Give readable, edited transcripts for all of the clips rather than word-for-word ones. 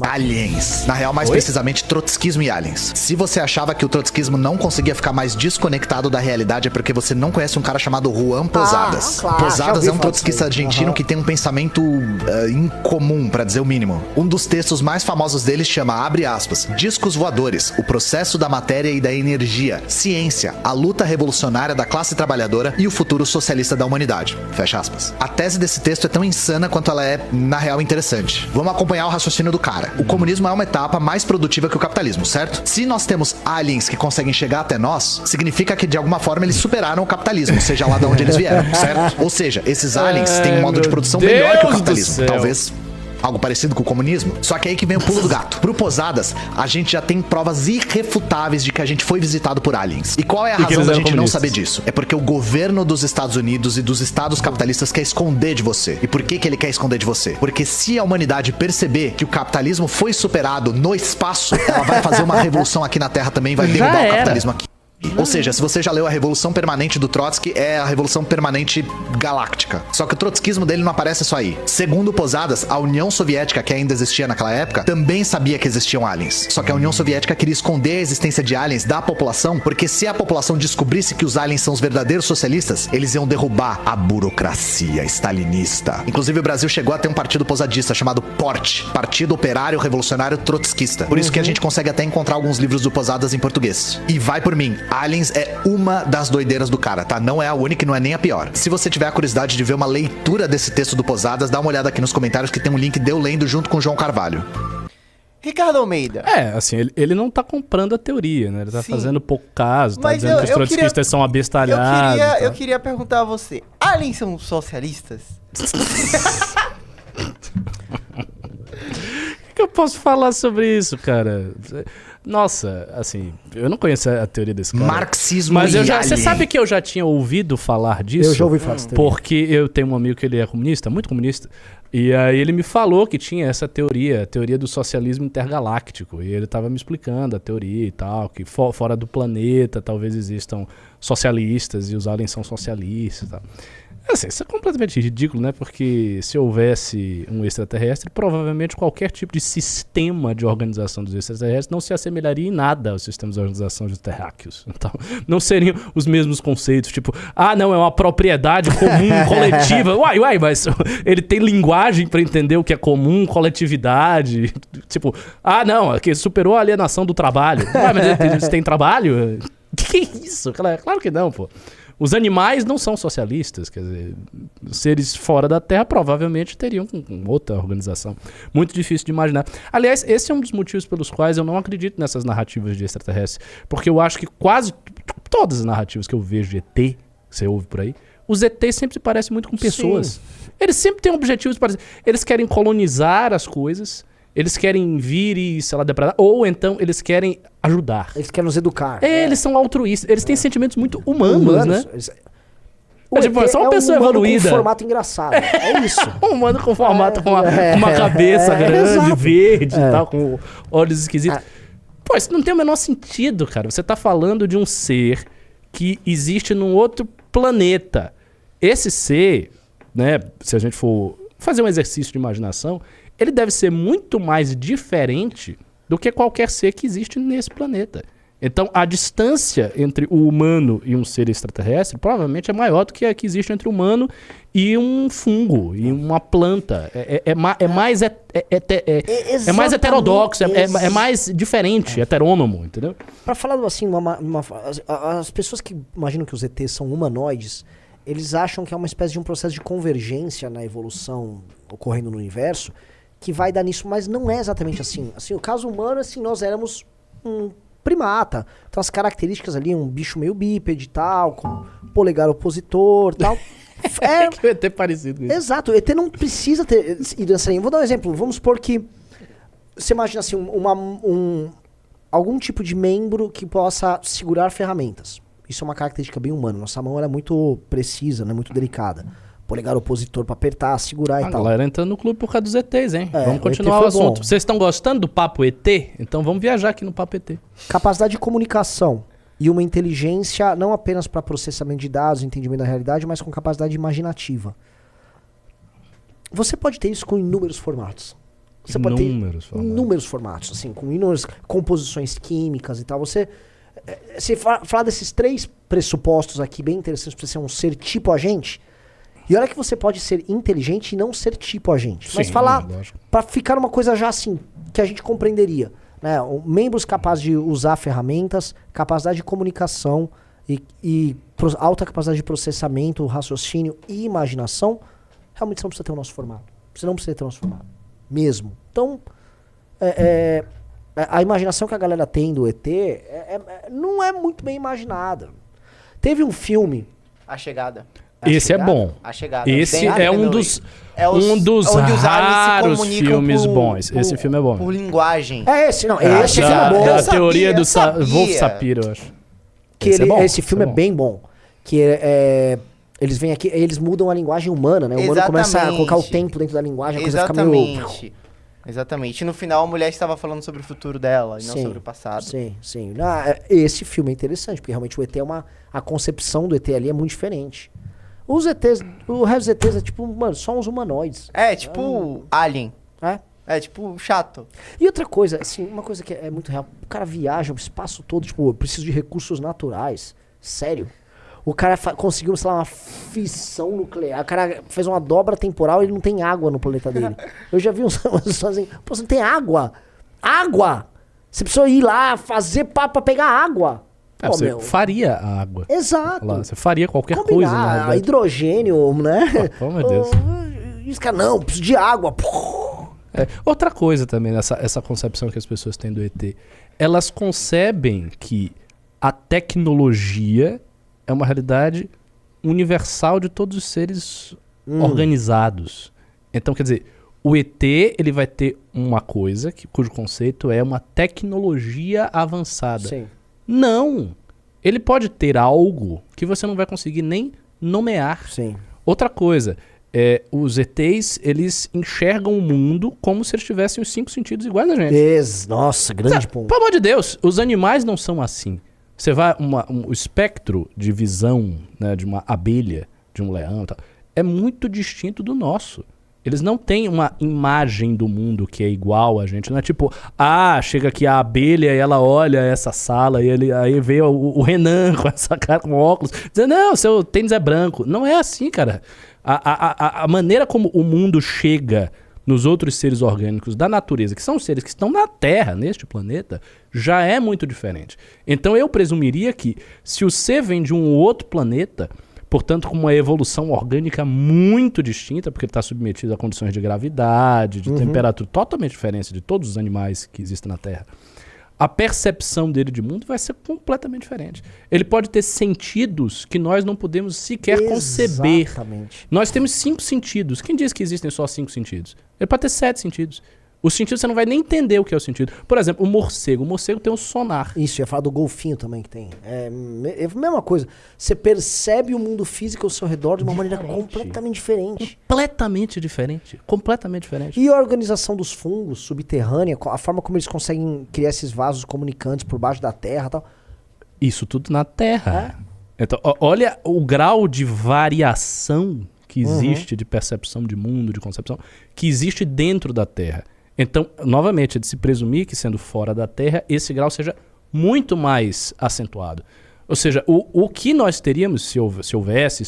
Aliens. Na real, mais precisamente, trotskismo e aliens. Se você achava que o trotskismo não conseguia ficar mais desconectado da realidade, é porque você não conhece um cara chamado Juan Posadas. Claro, Posadas é um trotskista argentino que tem um pensamento incomum, pra dizer o mínimo. Um dos textos mais famosos dele chama, abre aspas, Discos Voadores, o processo da matéria e da energia, ciência, a luta revolucionária da classe trabalhadora e o futuro socialista da humanidade. Fecha aspas. A tese desse texto é tão insana quanto ela é, na real, interessante. Vamos acompanhar o raciocínio do cara. O comunismo é uma etapa mais produtiva que o capitalismo, certo? Se nós temos aliens que conseguem chegar até nós, significa que de alguma forma eles superaram o capitalismo, seja lá de onde eles vieram, certo? Ou seja, esses aliens têm um modo de produção melhor que o capitalismo. Talvez algo parecido com o comunismo. Só que aí que vem o pulo do gato. Pro Posadas, a gente já tem provas irrefutáveis de que a gente foi visitado por aliens. E qual é a razão da gente não saber disso? É porque o governo dos Estados Unidos e dos estados capitalistas quer esconder de você. E por que ele quer esconder de você? Porque se a humanidade perceber que o capitalismo foi superado no espaço, ela vai fazer uma revolução aqui na Terra também, vai derrubar o capitalismo aqui. Ou seja, se você já leu a Revolução Permanente do Trotsky, é a Revolução Permanente Galáctica. Só que o trotskismo dele não aparece só aí. Segundo Posadas, a União Soviética, que ainda existia naquela época, também sabia que existiam aliens. Só que a União Soviética queria esconder a existência de aliens da população, porque se a população descobrisse que os aliens são os verdadeiros socialistas, eles iam derrubar a burocracia stalinista. Inclusive, o Brasil chegou a ter um partido posadista chamado PORT, Partido Operário Revolucionário Trotskista. Por isso que a gente consegue até encontrar alguns livros do Posadas em português. E vai por mim, aliens é uma das doideiras do cara, tá? Não é a única e não é nem a pior. Se você tiver a curiosidade de ver uma leitura desse texto do Posadas, dá uma olhada aqui nos comentários que tem um link de eu lendo junto com o João Carvalho. Ricardo Almeida. Assim, ele não tá comprando a teoria, né? Ele tá fazendo pouco caso, tá dizendo que os trotskistas são abestalhados. Eu queria perguntar a você, aliens são socialistas? O que eu posso falar sobre isso, cara? Nossa, assim, eu não conheço a teoria desse cara. Marxismo mas e você sabe que eu já tinha ouvido falar disso? Eu já ouvi falar disso também. Porque eu tenho um amigo que ele é comunista, muito comunista, e aí ele me falou que tinha essa teoria, a teoria do socialismo intergaláctico, e ele tava me explicando a teoria e tal, que fora do planeta talvez existam socialistas e os aliens são socialistas e tal. Assim, isso é completamente ridículo, né? Porque se houvesse um extraterrestre, provavelmente qualquer tipo de sistema de organização dos extraterrestres não se assemelharia em nada aos sistemas de organização dos terráqueos. Então, não seriam os mesmos conceitos, tipo, não, é uma propriedade comum, coletiva. Uai, mas ele tem linguagem para entender o que é comum, coletividade. Tipo, não, que superou a alienação do trabalho. Mas eles têm trabalho? Que isso? Claro que não, pô. Os animais não são socialistas, quer dizer, seres fora da Terra provavelmente teriam outra organização. Muito difícil de imaginar. Aliás, esse é um dos motivos pelos quais eu não acredito nessas narrativas de extraterrestres, porque eu acho que quase todas as narrativas que eu vejo de ET, que você ouve por aí, os ETs sempre se parecem muito com pessoas. Sim. Eles sempre têm objetivos parecidos. Eles querem colonizar as coisas, eles querem vir e, sei lá, depredar, ou então eles querem ajudar. Eles querem nos educar. Eles são altruístas, eles têm sentimentos muito humanos, né? Só uma pessoa evoluída. Com formato engraçado. É isso. Um humano com formato, com uma cabeça grande, verde e tal, com olhos esquisitos. Pô, isso não tem o menor sentido, cara. Você tá falando de um ser que existe num outro planeta. Esse ser, né, se a gente for fazer um exercício de imaginação, ele deve ser muito mais diferente do que qualquer ser que existe nesse planeta. Então, a distância entre o humano e um ser extraterrestre provavelmente é maior do que a que existe entre o humano e um fungo, e uma planta. É mais heterodoxo, é mais diferente, heterônomo, entendeu? Para falar assim, as pessoas que imaginam que os ETs são humanoides, eles acham que é uma espécie de um processo de convergência na evolução ocorrendo no universo, que vai dar nisso, mas não é exatamente assim. Assim, o caso humano, assim, nós éramos um primata. Então as características ali, um bicho meio bípede e tal, com polegar opositor e tal. Que o ET é parecido com isso. Exato, o ET não precisa ter ido nessa linha. Vou dar um exemplo. Vamos supor que você imagina assim, algum tipo de membro que possa segurar ferramentas. Isso é uma característica bem humana. Nossa mão ela é muito precisa, né, muito delicada. Polegar opositor pra apertar, segurar e tal. A galera entrando no clube por causa dos ETs, hein? Vamos continuar o assunto. Vocês estão gostando do papo ET? Então vamos viajar aqui no papo ET. Capacidade de comunicação e uma inteligência não apenas para processamento de dados, entendimento da realidade, mas com capacidade imaginativa. Você pode ter isso com inúmeros formatos. Você pode ter Inúmeros formatos. formatos, assim, com inúmeras composições químicas e tal. Você falar desses 3 pressupostos aqui bem interessantes pra você ser um ser tipo a gente. E olha que você pode ser inteligente e não ser tipo a gente. Mas Sim, falar lógico. pra ficar uma coisa já assim, que a gente compreenderia. Né? Membros capazes de usar ferramentas, capacidade de comunicação e alta capacidade de processamento, raciocínio e imaginação, realmente você não precisa ter o nosso formato. Você não precisa ter o nosso formato. Mesmo. Então, a imaginação que a galera tem do ET não é muito bem imaginada. Teve um filme... A Chegada. Esse é bom. A Chegada. Esse Bem é um Hathaway. dos onde os aliens se raros comunicam filmes por- bons. Esse por- filme é bom. Por linguagem. Esse filme é bom. Da Eu teoria do sabia. Wolf Sapir, eu acho. Que Esse é bom, esse filme é bem bom. Que eles vêm aqui, eles mudam a linguagem humana, né? O humano começa a colocar o Exatamente. tempo dentro da linguagem, a coisa fica meio... Exatamente. Exatamente. E no final a mulher estava falando sobre o futuro dela e não sobre o passado. Sim, sim. Esse filme é interessante, porque realmente o ET a concepção do ET ali é muito diferente. Os ETs, o resto dos ETs é tipo, mano, só uns humanoides. É, tipo Alien. É? É, tipo, chato. E outra coisa, assim, uma coisa que é muito real, o cara viaja o espaço todo, tipo, eu preciso de recursos naturais. Sério. O cara conseguiu, sei lá, uma fissão nuclear. O cara fez uma dobra temporal e ele não tem água no planeta dele. Eu já vi umas pessoas assim, pô, você não tem água? Água! Você precisa ir lá fazer pra pegar água. Pô, Você faria a água. Exato. Lá, você faria qualquer Combinar, coisa, na verdade. hidrogênio, né? Pelo amor de Deus. E os caras, não, preciso de água. Outra coisa também, essa concepção que as pessoas têm do ET. Elas concebem que a tecnologia é uma realidade universal de todos os seres organizados. Então, quer dizer, o ET ele vai ter uma coisa cujo conceito é uma tecnologia avançada. Sim. Não! Ele pode ter algo que você não vai conseguir nem nomear. Sim. Outra coisa, os ETs, eles enxergam o mundo como se eles tivessem os 5 sentidos iguais a gente. Nossa, grande ponto. Pelo amor de Deus, os animais não são assim. Você vai, o espectro de visão, né, de uma abelha, de um leão e tal, é muito distinto do nosso. Eles não têm uma imagem do mundo que é igual a gente. Não é tipo, chega aqui a abelha e ela olha essa sala e aí vê o Renan com essa cara, com óculos, dizendo, não, seu tênis é branco. Não é assim, cara. A maneira como o mundo chega nos outros seres orgânicos da natureza, que são os seres que estão na Terra, neste planeta, já é muito diferente. Então eu presumiria que se o ser vem de um outro planeta, portanto com uma evolução orgânica muito distinta, porque ele está submetido a condições de gravidade, de temperatura totalmente diferentes de todos os animais que existem na Terra, a percepção dele de mundo vai ser completamente diferente. Ele pode ter sentidos que nós não podemos sequer conceber. Exatamente. Nós temos 5 sentidos. Quem diz que existem só 5 sentidos? Ele pode ter 7 sentidos. Os sentidos você não vai nem entender o que é o sentido. Por exemplo, o morcego. O morcego tem um sonar. Isso, ia falar do golfinho também que tem. É a mesma coisa. Você percebe o mundo físico ao seu redor de uma maneira completamente diferente. Completamente diferente. Completamente diferente. E a organização dos fungos subterrânea, a forma como eles conseguem criar esses vasos comunicantes por baixo da terra e tal. Isso tudo na Terra. Então, olha o grau de variação que existe de percepção de mundo, de concepção, que existe dentro da Terra. Então, novamente, é de se presumir que, sendo fora da Terra, esse grau seja muito mais acentuado. Ou seja, o que nós teríamos, se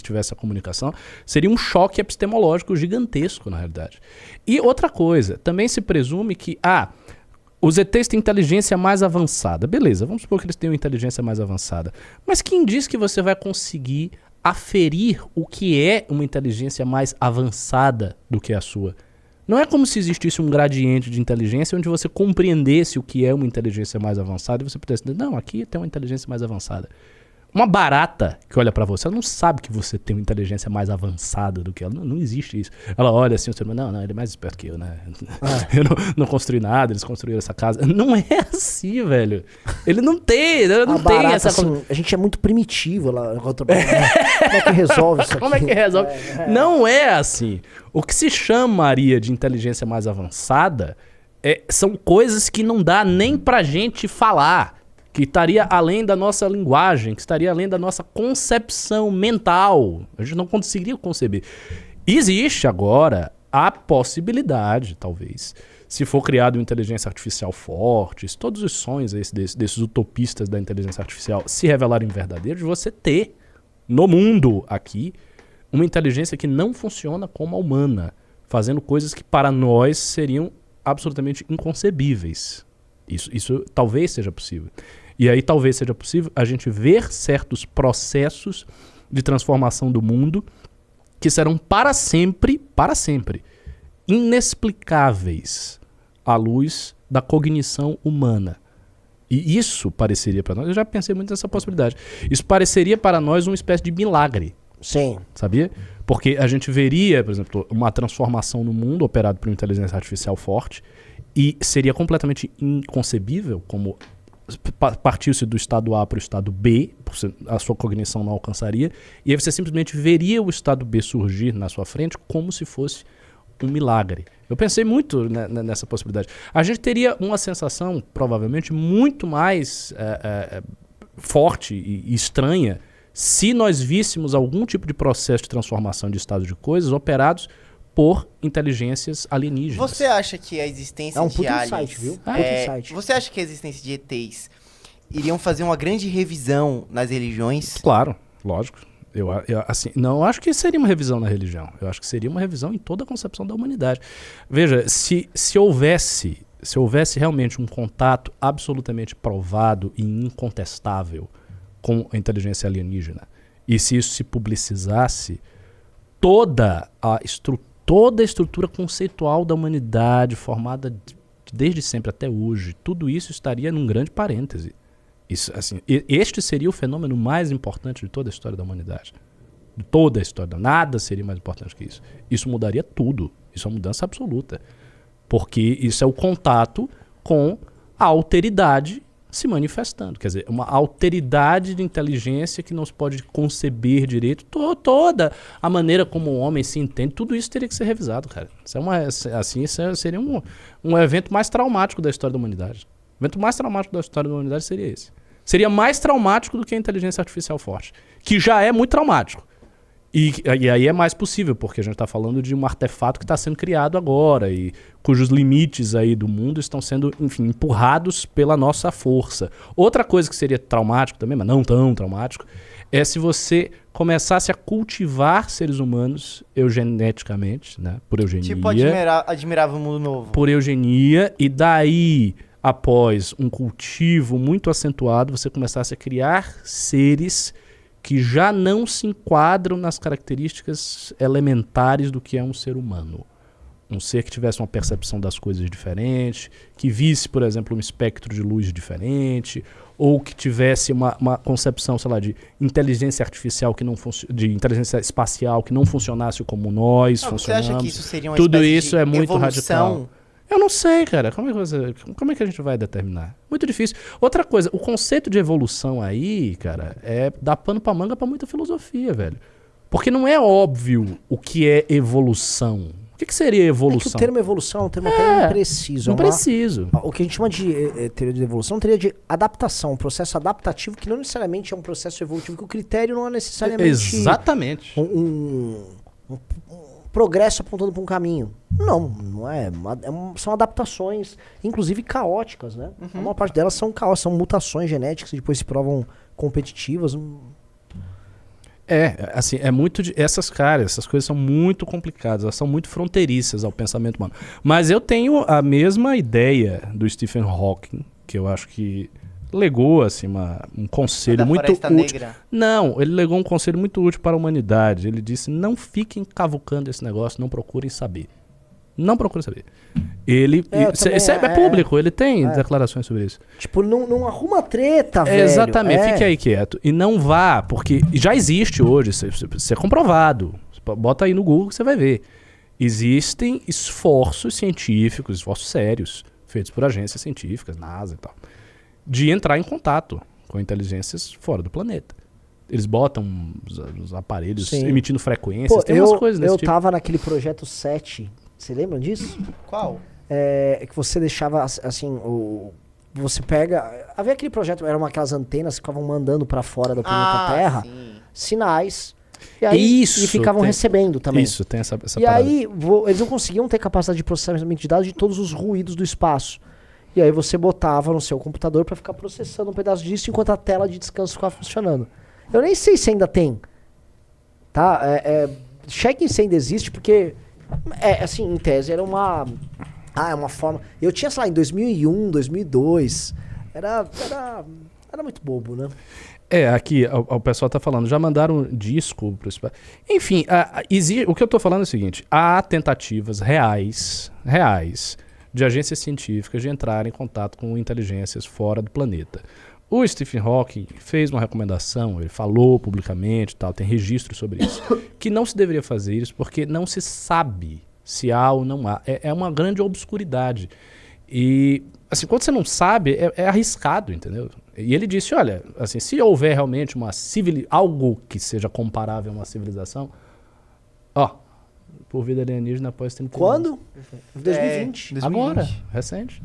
tivesse a comunicação, seria um choque epistemológico gigantesco, na realidade. E outra coisa, também se presume que, os ETs têm inteligência mais avançada. Beleza, vamos supor que eles tenham inteligência mais avançada. Mas quem diz que você vai conseguir aferir o que é uma inteligência mais avançada do que a sua? Não é como se existisse um gradiente de inteligência onde você compreendesse o que é uma inteligência mais avançada e você pudesse dizer, não, aqui tem uma inteligência mais avançada. Uma barata que olha pra você, ela não sabe que você tem uma inteligência mais avançada do que ela. Não existe isso. Ela olha assim, não, ele é mais esperto que eu, né? Eu não construí nada, eles construíram essa casa. Não é assim, velho. Ele não tem Barata, essa... assim, a gente é muito primitivo lá. Como é que resolve isso aqui? Como é que resolve? Não é assim. O que se chamaria de inteligência mais avançada são coisas que não dá nem pra gente falar, que estaria além da nossa linguagem, que estaria além da nossa concepção mental. A gente não conseguiria conceber. Existe agora a possibilidade, talvez, se for criado uma inteligência artificial forte, se todos os sonhos desses utopistas da inteligência artificial se revelarem verdadeiros, você ter no mundo aqui uma inteligência que não funciona como a humana, fazendo coisas que para nós seriam absolutamente inconcebíveis. Isso talvez seja possível. E aí talvez seja possível a gente ver certos processos de transformação do mundo que serão para sempre, inexplicáveis à luz da cognição humana. E isso pareceria para nós, eu já pensei muito nessa possibilidade, isso pareceria para nós uma espécie de milagre. Sim. Sabia? Porque a gente veria, por exemplo, uma transformação no mundo operada por uma inteligência artificial forte e seria completamente inconcebível como partisse do estado A para o estado B, a sua cognição não alcançaria, e aí você simplesmente veria o estado B surgir na sua frente como se fosse um milagre. Eu pensei muito nessa possibilidade. A gente teria uma sensação, provavelmente, muito mais forte e estranha se nós víssemos algum tipo de processo de transformação de estado de coisas operados por inteligências alienígenas. Você acha que a existência de aliens... insight, viu? Insight. Você acha que a existência de ETs iriam fazer uma grande revisão nas religiões? Claro, lógico. Eu acho que seria uma revisão na religião. Eu acho que seria uma revisão em toda a concepção da humanidade. Veja, se houvesse realmente um contato absolutamente provado e incontestável com a inteligência alienígena, e se isso se publicizasse, toda a estrutura conceitual da humanidade, formada desde sempre até hoje, tudo isso estaria num grande parêntese. Isso, assim, este seria o fenômeno mais importante de toda a história da humanidade. De toda a história. Nada seria mais importante que isso. Isso mudaria tudo. Isso é uma mudança absoluta. Porque isso é o contato com a alteridade se manifestando. Quer dizer, uma alteridade de inteligência que não se pode conceber direito. Toda a maneira como o homem se entende, tudo isso teria que ser revisado, cara. Isso seria um evento mais traumático da história da humanidade. O evento mais traumático da história da humanidade seria esse. Seria mais traumático do que a inteligência artificial forte, que já é muito traumático. E aí é mais possível, porque a gente está falando de um artefato que está sendo criado agora e cujos limites aí do mundo estão sendo, enfim, empurrados pela nossa força. Outra coisa que seria traumático também, mas não tão traumático, é se você começasse a cultivar seres humanos eugeneticamente, né, por eugenia. Tipo Admirável Mundo Novo. Por eugenia, e daí, após um cultivo muito acentuado, você começasse a criar seres que já não se enquadram nas características elementares do que é um ser humano. Um ser que tivesse uma percepção das coisas diferente, que visse, por exemplo, um espectro de luz diferente, ou que tivesse uma concepção, sei lá, de inteligência artificial de inteligência espacial que não funcionasse como nós funcionamos. Você acha que isso seria uma Tudo espécie isso de é muito evolução? radical. Eu não sei, cara. Como é que a gente vai determinar? Muito difícil. Outra coisa, o conceito de evolução aí, cara, dá pano pra manga pra muita filosofia, velho. Porque não é óbvio o que é evolução. O que seria evolução? É que o termo evolução é um termo até impreciso. Impreciso. O que a gente chama de teoria de evolução teria de adaptação, um processo adaptativo que não necessariamente é um processo evolutivo, que o critério não é necessariamente... Exatamente. Um progresso apontando para um caminho. Não é. São adaptações, inclusive caóticas, né? A maior parte delas são caóticas, são mutações genéticas que depois se provam competitivas. Assim, essas coisas são muito complicadas, elas são muito fronteiriças ao pensamento humano. Mas eu tenho a mesma ideia do Stephen Hawking, que eu acho que legou assim, um conselho muito útil. Negra. Não, ele legou um conselho muito útil para a humanidade. Ele disse: não fiquem cavucando esse negócio, não procurem saber. Não procurem saber. Isso é público, ele tem declarações sobre isso. Tipo, não arruma treta, velho. Exatamente, fique aí quieto. E não vá, porque já existe hoje, isso é comprovado. Bota aí no Google que você vai ver. Existem esforços científicos, esforços sérios, feitos por agências científicas, NASA e tal, de entrar em contato com inteligências fora do planeta. Eles botam os aparelhos emitindo frequências, tem umas coisas desse tipo. Eu tava naquele projeto 7, você lembra disso? Qual? Que você deixava, assim, você pega... Havia aquele projeto, eram aquelas antenas que ficavam mandando pra fora do planeta Terra, sim. sinais E aí, Isso, e ficavam recebendo também. Isso, tem essa E parada. aí, eles não conseguiam ter capacidade de processamento de dados de todos os ruídos do espaço. E aí você botava no seu computador para ficar processando um pedaço disso enquanto a tela de descanso ficava funcionando. Eu nem sei se ainda tem. Tá? Chequem se ainda existe, porque, assim, em tese era uma... é uma forma... Eu tinha, sei lá, em 2001, 2002. Era muito bobo, né? Aqui o pessoal tá falando, já mandaram um disco pro espaço. Enfim, o que eu tô falando é o seguinte, há tentativas reais, de agências científicas de entrar em contato com inteligências fora do planeta. O Stephen Hawking fez uma recomendação, ele falou publicamente, tal, tem registro sobre isso, que não se deveria fazer isso porque não se sabe se há ou não há. É uma grande obscuridade. E, assim, quando você não sabe, é arriscado, entendeu? E ele disse, olha, assim, se houver realmente algo que seja comparável a uma civilização, por vida alienígena após 30 anos. Quando? 2020. Agora, recente.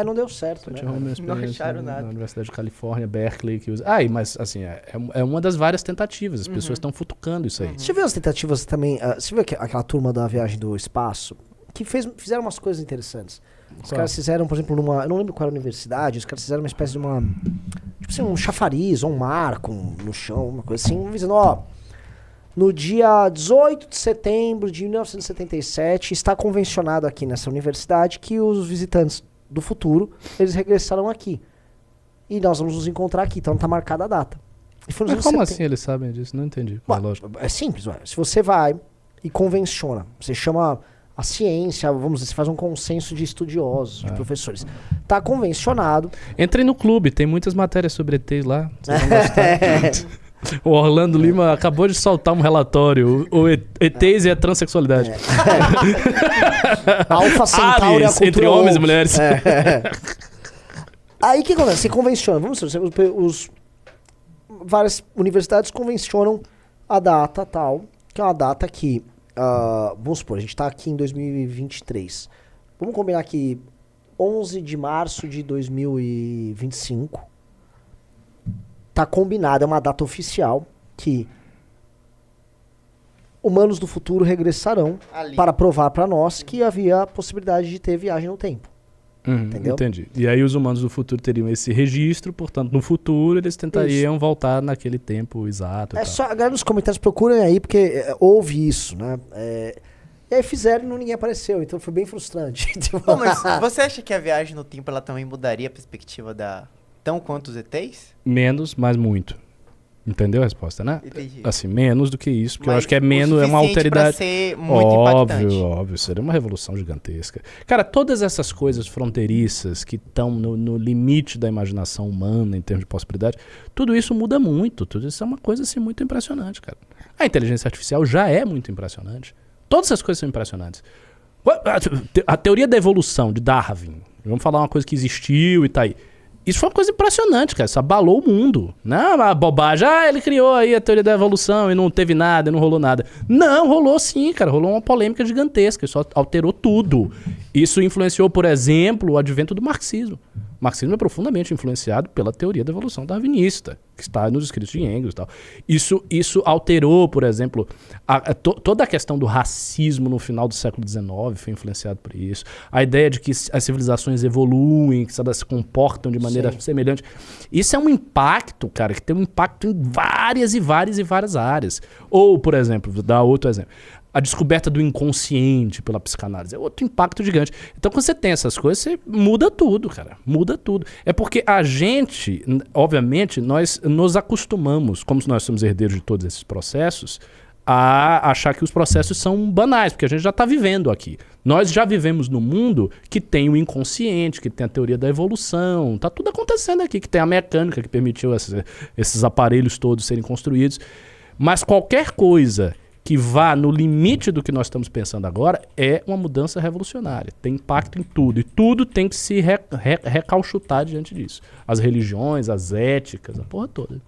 Não deu certo, né? Não acharam nada. Na Universidade de Califórnia, Berkeley. Mas assim, é uma das várias tentativas. As pessoas estão futucando isso aí. Você viu as tentativas também? Você viu aquela turma da viagem do espaço? Que fizeram umas coisas interessantes. Os caras fizeram, por exemplo, eu não lembro qual era a universidade, os caras fizeram uma espécie de uma... Tipo assim, um chafariz, ou um marco no chão, uma coisa assim, dizendo, no dia 18 de setembro de 1977, está convencionado aqui nessa universidade que os visitantes do futuro, eles regressarão aqui. E nós vamos nos encontrar aqui, então tá marcada a data. E foi nos Mas anos como 70. assim eles sabem disso? Não entendi. É simples, se você vai e convenciona, você chama a ciência, vamos dizer, você faz um consenso de estudiosos, de professores. Tá convencionado. Entrei no clube, tem muitas matérias sobre ETs lá. Vocês vão gostar. O Orlando Lima acabou de soltar um relatório. O ETs e a transexualidade. Alfa Centauri e a cultura entre homens e mulheres. Aí o que acontece? Você convenciona. Vamos dizer, várias universidades convencionam a data tal, que é uma data que, vamos supor, a gente está aqui em 2023. Vamos combinar que 11 de março de 2025 tá combinado, é uma data oficial que humanos do futuro regressarão para provar para nós que havia a possibilidade de ter viagem no tempo. Entendeu? Entendi. E aí os humanos do futuro teriam esse registro, portanto, no futuro eles tentariam voltar naquele tempo exato. Só, a galera nos comentários procurem aí, porque houve isso, né? E aí fizeram e ninguém apareceu, então foi bem frustrante. Pô, mas você acha que a viagem no tempo ela também mudaria a perspectiva da... tão quanto os ETs? Menos, mas muito. Entendeu a resposta, né? Entendi. Assim, menos do que isso, porque Mas eu acho que é menos, é uma alteridade. Pra ser muito impactante. Óbvio, seria uma revolução gigantesca. Cara, todas essas coisas fronteiriças que estão no limite da imaginação humana em termos de possibilidade, tudo isso muda muito, tudo isso é uma coisa assim muito impressionante, cara. A inteligência artificial já é muito impressionante. Todas essas coisas são impressionantes. A teoria da evolução de Darwin, vamos falar uma coisa que existiu e tá aí. Isso foi uma coisa impressionante, cara. Isso abalou o mundo. Não, uma bobagem. Ele criou aí a teoria da evolução e não teve nada, não rolou nada. Não, rolou sim, cara. Rolou uma polêmica gigantesca. Isso alterou tudo. Isso influenciou, por exemplo, o advento do marxismo. O marxismo é profundamente influenciado pela teoria da evolução darwinista, que está nos escritos de Engels e tal. Isso alterou, por exemplo, toda a questão do racismo no final do século XIX foi influenciado por isso. A ideia de que as civilizações evoluem, que elas se comportam de maneira semelhante. Isso é um impacto, cara, que tem um impacto em várias áreas. Ou, por exemplo, vou dar outro exemplo. A descoberta do inconsciente pela psicanálise é outro impacto gigante. Então, quando você tem essas coisas, você muda tudo, cara. Muda tudo. É porque a gente, obviamente, nós nos acostumamos, como nós somos herdeiros de todos esses processos, a achar que os processos são banais, porque a gente já está vivendo aqui. Nós já vivemos num mundo que tem o inconsciente, que tem a teoria da evolução, tá tudo acontecendo aqui, que tem a mecânica que permitiu esses aparelhos todos serem construídos. Mas qualquer coisa que vá no limite do que nós estamos pensando agora é uma mudança revolucionária. Tem impacto em tudo. E tudo tem que se recauchutar diante disso. As religiões, as éticas, a porra toda.